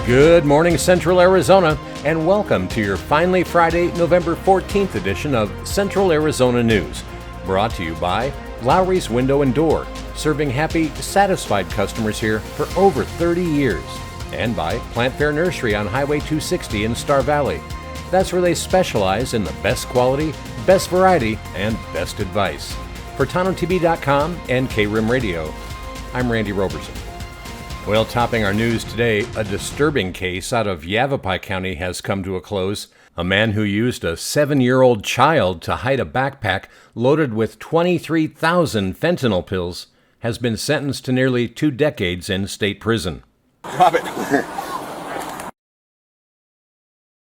Good morning, Central Arizona, and welcome to your finally Friday, November 14th edition of Central Arizona News, brought to you by Lowry's Window and Door, serving happy, satisfied customers here for over 30 years, and by Plant Fair Nursery on Highway 260 in Star Valley. That's where they specialize in the best quality, best variety, and best advice. For TONTO-TV.com and KRIM Radio, I'm Randy Roberson. Well, topping our news today, a disturbing case out of Yavapai County has come to a close. A man who used a 7-year-old child to hide a backpack loaded with 23,000 fentanyl pills has been sentenced to nearly 2 decades in state prison. Drop it.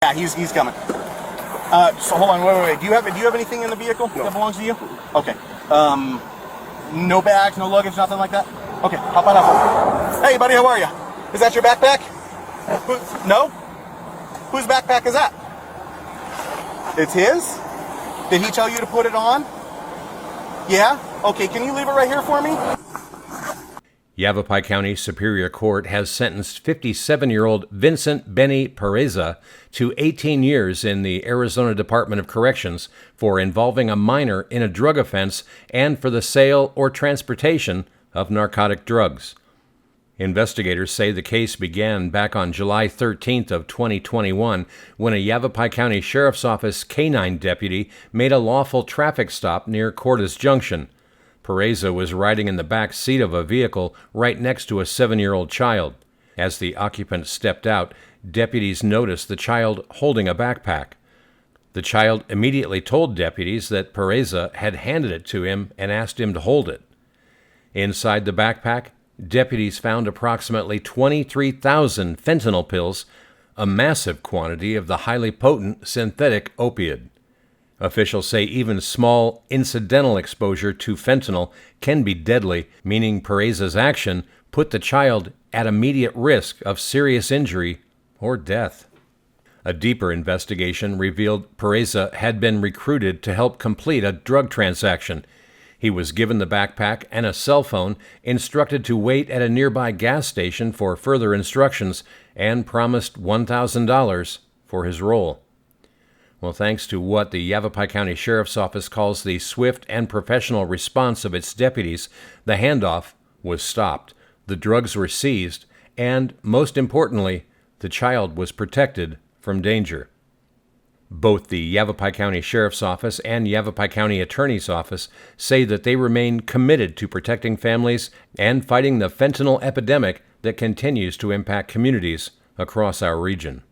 Yeah, he's coming. So hold on, wait. Do you have anything in the vehicle that belongs to you? Okay. No bags, no luggage, nothing like that? Okay, hop on up. Hey, buddy, how are you? Is that your backpack? No? Whose backpack is that? It's his? Did he tell you to put it on? Yeah? Okay, can you leave it right here for me? Yavapai County Superior Court has sentenced 57-year-old Vincent Benny Pereza to 18 years in the Arizona Department of Corrections for involving a minor in a drug offense and for the sale or transportation of narcotic drugs. Investigators say the case began back on July 13th of 2021 when a Yavapai County Sheriff's Office canine deputy made a lawful traffic stop near Cordes Junction. Pereza was riding in the back seat of a vehicle right next to a 7-year-old child. As the occupant stepped out, deputies noticed the child holding a backpack. The child immediately told deputies that Pereza had handed it to him and asked him to hold it. Inside the backpack, deputies found approximately 23,000 fentanyl pills, a massive quantity of the highly potent synthetic opioid. Officials say even small, incidental exposure to fentanyl can be deadly, meaning Pereza's action put the child at immediate risk of serious injury or death. A deeper investigation revealed Pereza had been recruited to help complete a drug transaction. He was given the backpack and a cell phone, instructed to wait at a nearby gas station for further instructions, and promised $1,000 for his role. Well, thanks to what the Yavapai County Sheriff's Office calls the swift and professional response of its deputies, the handoff was stopped, the drugs were seized, and, most importantly, the child was protected from danger. Both the Yavapai County Sheriff's Office and Yavapai County Attorney's Office say that they remain committed to protecting families and fighting the fentanyl epidemic that continues to impact communities across our region.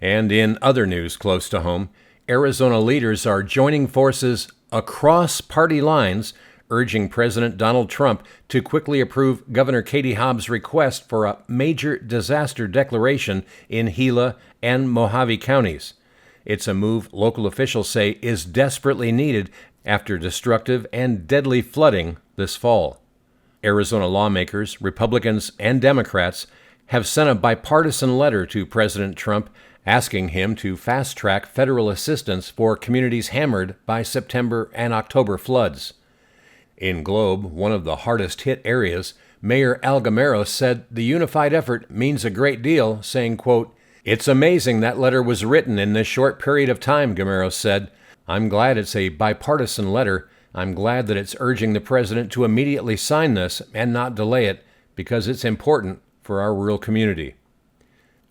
And in other news close to home, Arizona leaders are joining forces across party lines, urging President Donald Trump to quickly approve Governor Katie Hobbs' request for a major disaster declaration in Gila and Mohave counties. It's a move local officials say is desperately needed after destructive and deadly flooding this fall. Arizona lawmakers, Republicans, and Democrats have sent a bipartisan letter to President Trump asking him to fast-track federal assistance for communities hammered by September and October floods. In Globe, one of the hardest-hit areas, Mayor Al Gamero said the unified effort means a great deal, saying, quote, "It's amazing that letter was written in this short period of time," Gamero said. "I'm glad it's a bipartisan letter. I'm glad that it's urging the president to immediately sign this and not delay it because it's important for our rural community."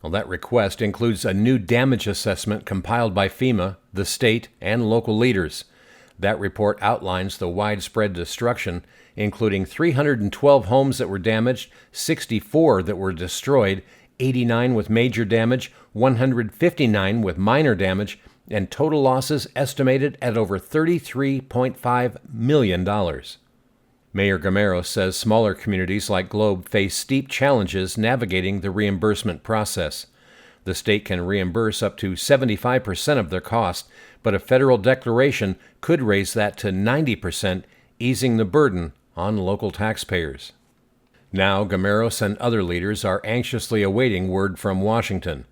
Well, that request includes a new damage assessment compiled by FEMA, the state, and local leaders. That report outlines the widespread destruction, including 312 homes that were damaged, 64 that were destroyed, 89 with major damage, 159 with minor damage, and total losses estimated at over $33.5 million. Mayor Gamero says smaller communities like Globe face steep challenges navigating the reimbursement process. The state can reimburse up to 75% of their cost, but a federal declaration could raise that to 90%, easing the burden on local taxpayers. Now, Gameros and other leaders are anxiously awaiting word from Washington.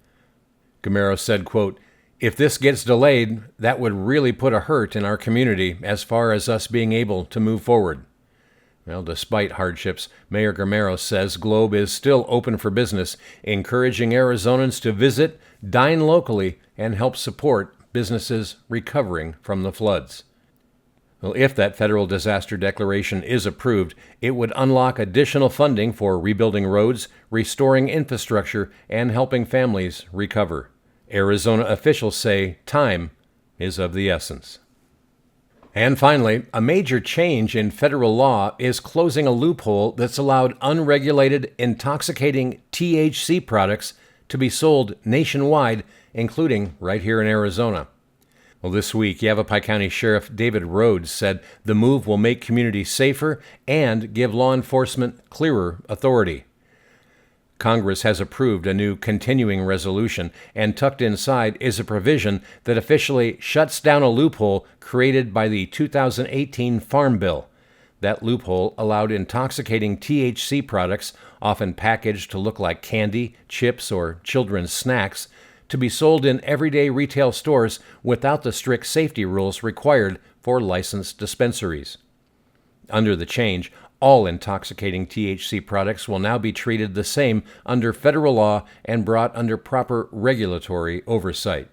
Gamero said, quote, "If this gets delayed, that would really put a hurt in our community as far as us being able to move forward." Well, despite hardships, Mayor Guerrero says Globe is still open for business, encouraging Arizonans to visit, dine locally, and help support businesses recovering from the floods. Well, if that federal disaster declaration is approved, it would unlock additional funding for rebuilding roads, restoring infrastructure, and helping families recover. Arizona officials say time is of the essence. And finally, a major change in federal law is closing a loophole that's allowed unregulated, intoxicating THC products to be sold nationwide, including right here in Arizona. Well, this week, Yavapai County Sheriff David Rhodes said the move will make communities safer and give law enforcement clearer authority. Congress has approved a new continuing resolution, and tucked inside is a provision that officially shuts down a loophole created by the 2018 Farm Bill. That loophole allowed intoxicating THC products, often packaged to look like candy, chips, or children's snacks, to be sold in everyday retail stores without the strict safety rules required for licensed dispensaries. Under the change, all intoxicating THC products will now be treated the same under federal law and brought under proper regulatory oversight.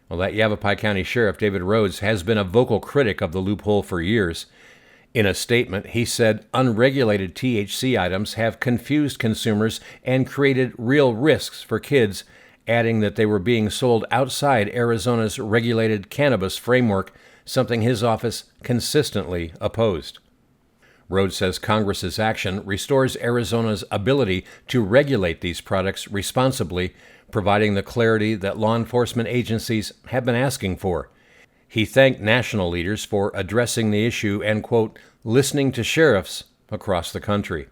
Well, that Yavapai County Sheriff David Rhodes has been a vocal critic of the loophole for years. In a statement, he said unregulated THC items have confused consumers and created real risks for kids, adding that they were being sold outside Arizona's regulated cannabis framework, something his office consistently opposed. Rhodes says Congress's action restores Arizona's ability to regulate these products responsibly, providing the clarity that law enforcement agencies have been asking for. He thanked national leaders for addressing the issue and, quote, listening to sheriffs across the country.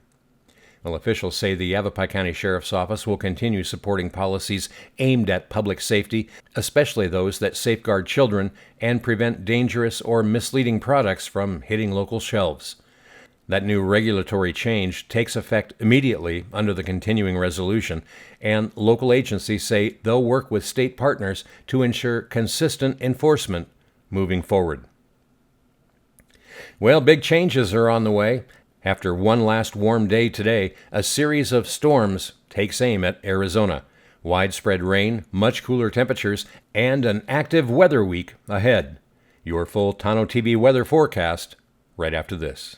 Well, officials say the Yavapai County Sheriff's Office will continue supporting policies aimed at public safety, especially those that safeguard children and prevent dangerous or misleading products from hitting local shelves. That new regulatory change takes effect immediately under the continuing resolution, and local agencies say they'll work with state partners to ensure consistent enforcement moving forward. Well, big changes are on the way. After one last warm day today, a series of storms takes aim at Arizona. Widespread rain, much cooler temperatures, and an active weather week ahead. Your full TONTO-TV weather forecast right after this.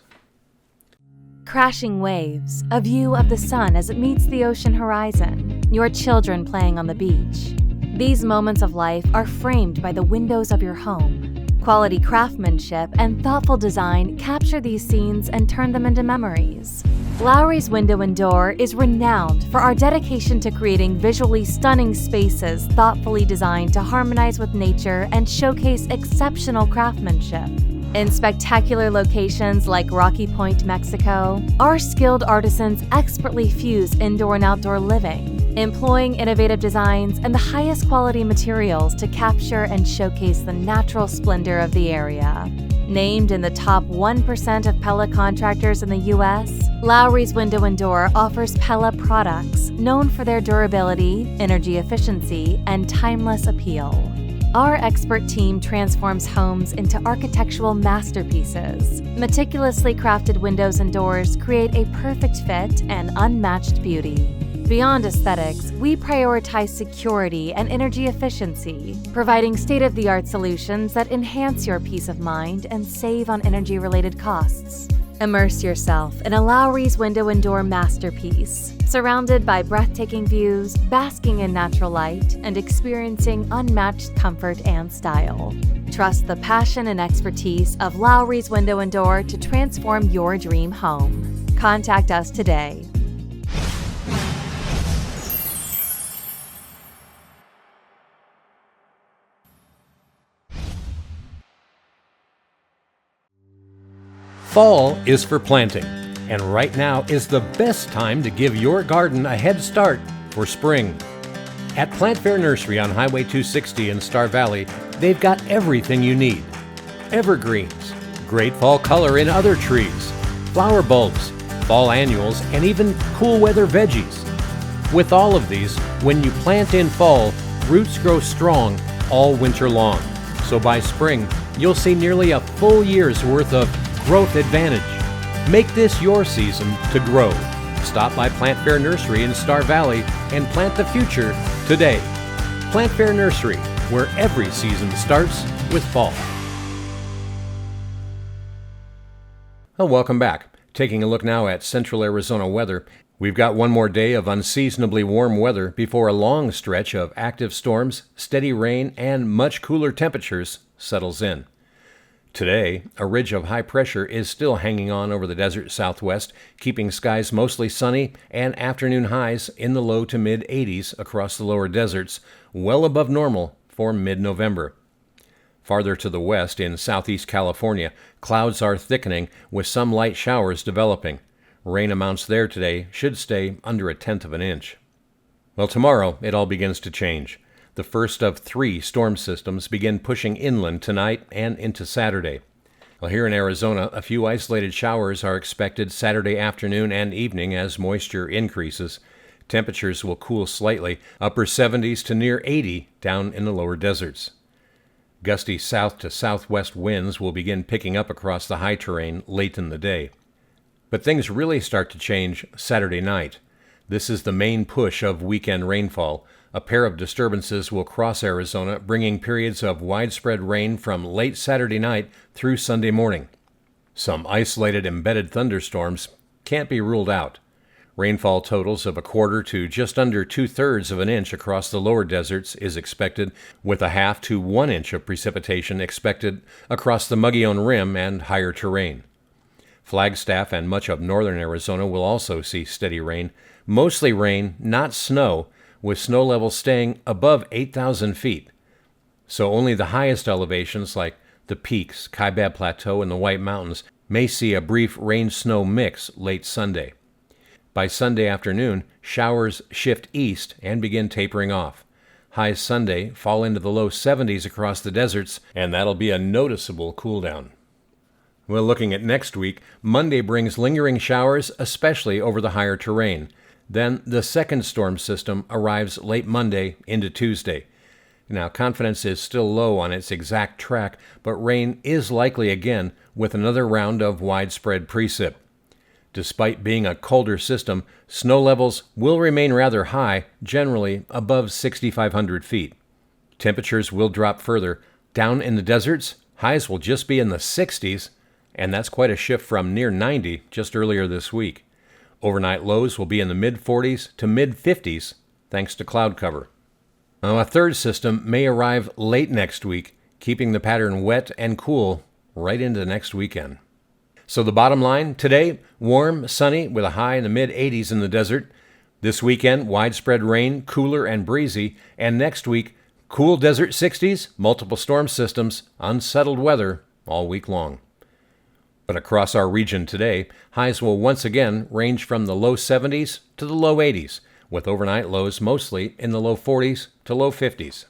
Crashing waves, a view of the sun as it meets the ocean horizon, your children playing on the beach. These moments of life are framed by the windows of your home. Quality craftsmanship and thoughtful design capture these scenes and turn them into memories. Lowry's Window and Door is renowned for our dedication to creating visually stunning spaces thoughtfully designed to harmonize with nature and showcase exceptional craftsmanship. In spectacular locations like Rocky Point, Mexico, our skilled artisans expertly fuse indoor and outdoor living, employing innovative designs and the highest quality materials to capture and showcase the natural splendor of the area. Named in the top 1% of Pella contractors in the U.S., Lowry's Window and Door offers Pella products known for their durability, energy efficiency, and timeless appeal. Our expert team transforms homes into architectural masterpieces. Meticulously crafted windows and doors create a perfect fit and unmatched beauty. Beyond aesthetics, we prioritize security and energy efficiency, providing state-of-the-art solutions that enhance your peace of mind and save on energy-related costs. Immerse yourself in a Lowry's Window and Door masterpiece, surrounded by breathtaking views, basking in natural light, and experiencing unmatched comfort and style. Trust the passion and expertise of Lowry's Window and Door to transform your dream home. Contact us today. Fall is for planting, and right now is the best time to give your garden a head start for spring. At Plant Fair Nursery on Highway 260 in Star Valley, they've got everything you need. Evergreens, great fall color in other trees, flower bulbs, fall annuals, and even cool weather veggies. With all of these, when you plant in fall, roots grow strong all winter long. So by spring, you'll see nearly a full year's worth of growth advantage. Make this your season to grow. Stop by Plant Fair Nursery in Star Valley and plant the future today. Plant Fair Nursery, where every season starts with fall. Well, welcome back. Taking a look now at Central Arizona weather. We've got one more day of unseasonably warm weather before a long stretch of active storms, steady rain, and much cooler temperatures settles in. Today, a ridge of high pressure is still hanging on over the desert southwest, keeping skies mostly sunny and afternoon highs in the low to mid-80s across the lower deserts, well above normal for mid-November. Farther to the west in southeast California, clouds are thickening with some light showers developing. Rain amounts there today should stay under 1/10 of an inch. Well, tomorrow it all begins to change. The first of 3 storm systems begin pushing inland tonight and into Saturday. Well, here in Arizona, a few isolated showers are expected Saturday afternoon and evening as moisture increases. Temperatures will cool slightly, upper 70s to near 80 down in the lower deserts. Gusty south to southwest winds will begin picking up across the high terrain late in the day. But things really start to change Saturday night. This is the main push of weekend rainfall. A pair of disturbances will cross Arizona, bringing periods of widespread rain from late Saturday night through Sunday morning. Some isolated embedded thunderstorms can't be ruled out. Rainfall totals of 1/4 to just under 2/3 of an inch across the lower deserts is expected, with 1/2 to 1 inch of precipitation expected across the Mogollon Rim and higher terrain. Flagstaff and much of northern Arizona will also see steady rain, mostly rain, not snow, with snow levels staying above 8,000 feet. So only the highest elevations like the Peaks, Kaibab Plateau, and the White Mountains may see a brief rain-snow mix late Sunday. By Sunday afternoon, showers shift east and begin tapering off. Highs Sunday fall into the low 70s across the deserts, and that'll be a noticeable cool down. Well, looking at next week, Monday brings lingering showers, especially over the higher terrain. Then the second storm system arrives late Monday into Tuesday. Now, confidence is still low on its exact track, but rain is likely again with another round of widespread precip. Despite being a colder system, snow levels will remain rather high, generally above 6,500 feet. Temperatures will drop further. Down in the deserts, highs will just be in the 60s, and that's quite a shift from near 90 just earlier this week. Overnight lows will be in the mid-40s to mid-50s, thanks to cloud cover. Now, a third system may arrive late next week, keeping the pattern wet and cool right into next weekend. So the bottom line, today, warm, sunny, with a high in the mid-80s in the desert. This weekend, widespread rain, cooler and breezy. And next week, cool desert 60s, multiple storm systems, unsettled weather all week long. But across our region today, highs will once again range from the low 70s to the low 80s, with overnight lows mostly in the low 40s to low 50s.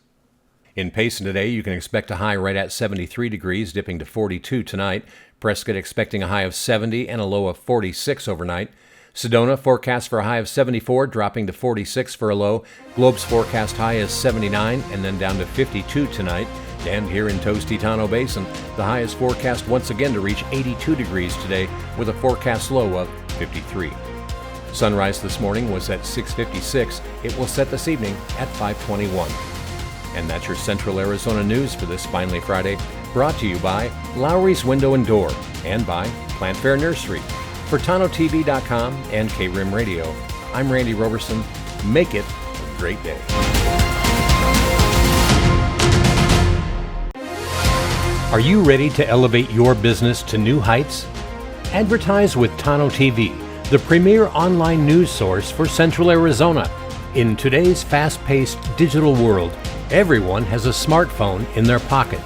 In Payson today, you can expect a high right at 73 degrees, dipping to 42 tonight. Prescott expecting a high of 70 and a low of 46 overnight. Sedona forecast for a high of 74, dropping to 46 for a low. Globe's forecast high is 79 and then down to 52 tonight. And here in Tosti-Tano Basin, the high is forecast once again to reach 82 degrees today with a forecast low of 53. Sunrise this morning was at 6:56. It will set this evening at 5:21. And that's your Central Arizona news for this Finally Friday, brought to you by Lowry's Window and Door and by Plant Fair Nursery. For TONTO-TV.com and KRIM Radio, I'm Randy Roberson. Make it a great day. Are you ready to elevate your business to new heights? Advertise with TONTO-TV, the premier online news source for Central Arizona. In today's fast-paced digital world, everyone has a smartphone in their pocket.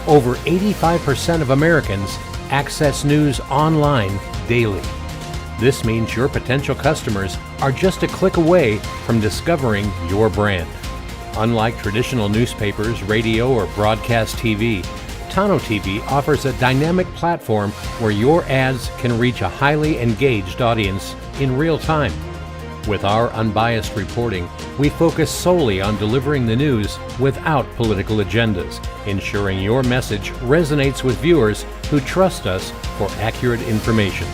Over 85% of Americans access news online daily. This means your potential customers are just a click away from discovering your brand. Unlike traditional newspapers, radio, or broadcast TV, TONTO-TV offers a dynamic platform where your ads can reach a highly engaged audience in real time. With our unbiased reporting, we focus solely on delivering the news without political agendas, ensuring your message resonates with viewers who trust us for accurate information.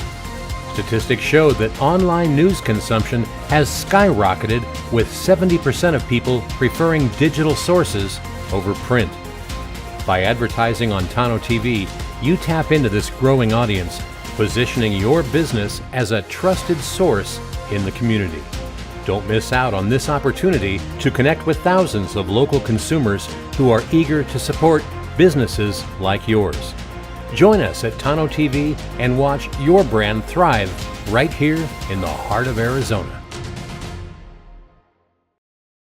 Statistics show that online news consumption has skyrocketed, with 70% of people preferring digital sources over print. By advertising on Tonto TV, you tap into this growing audience, positioning your business as a trusted source in the community. Don't miss out on this opportunity to connect with thousands of local consumers who are eager to support businesses like yours. Join us at Tonto TV and watch your brand thrive right here in the heart of Arizona.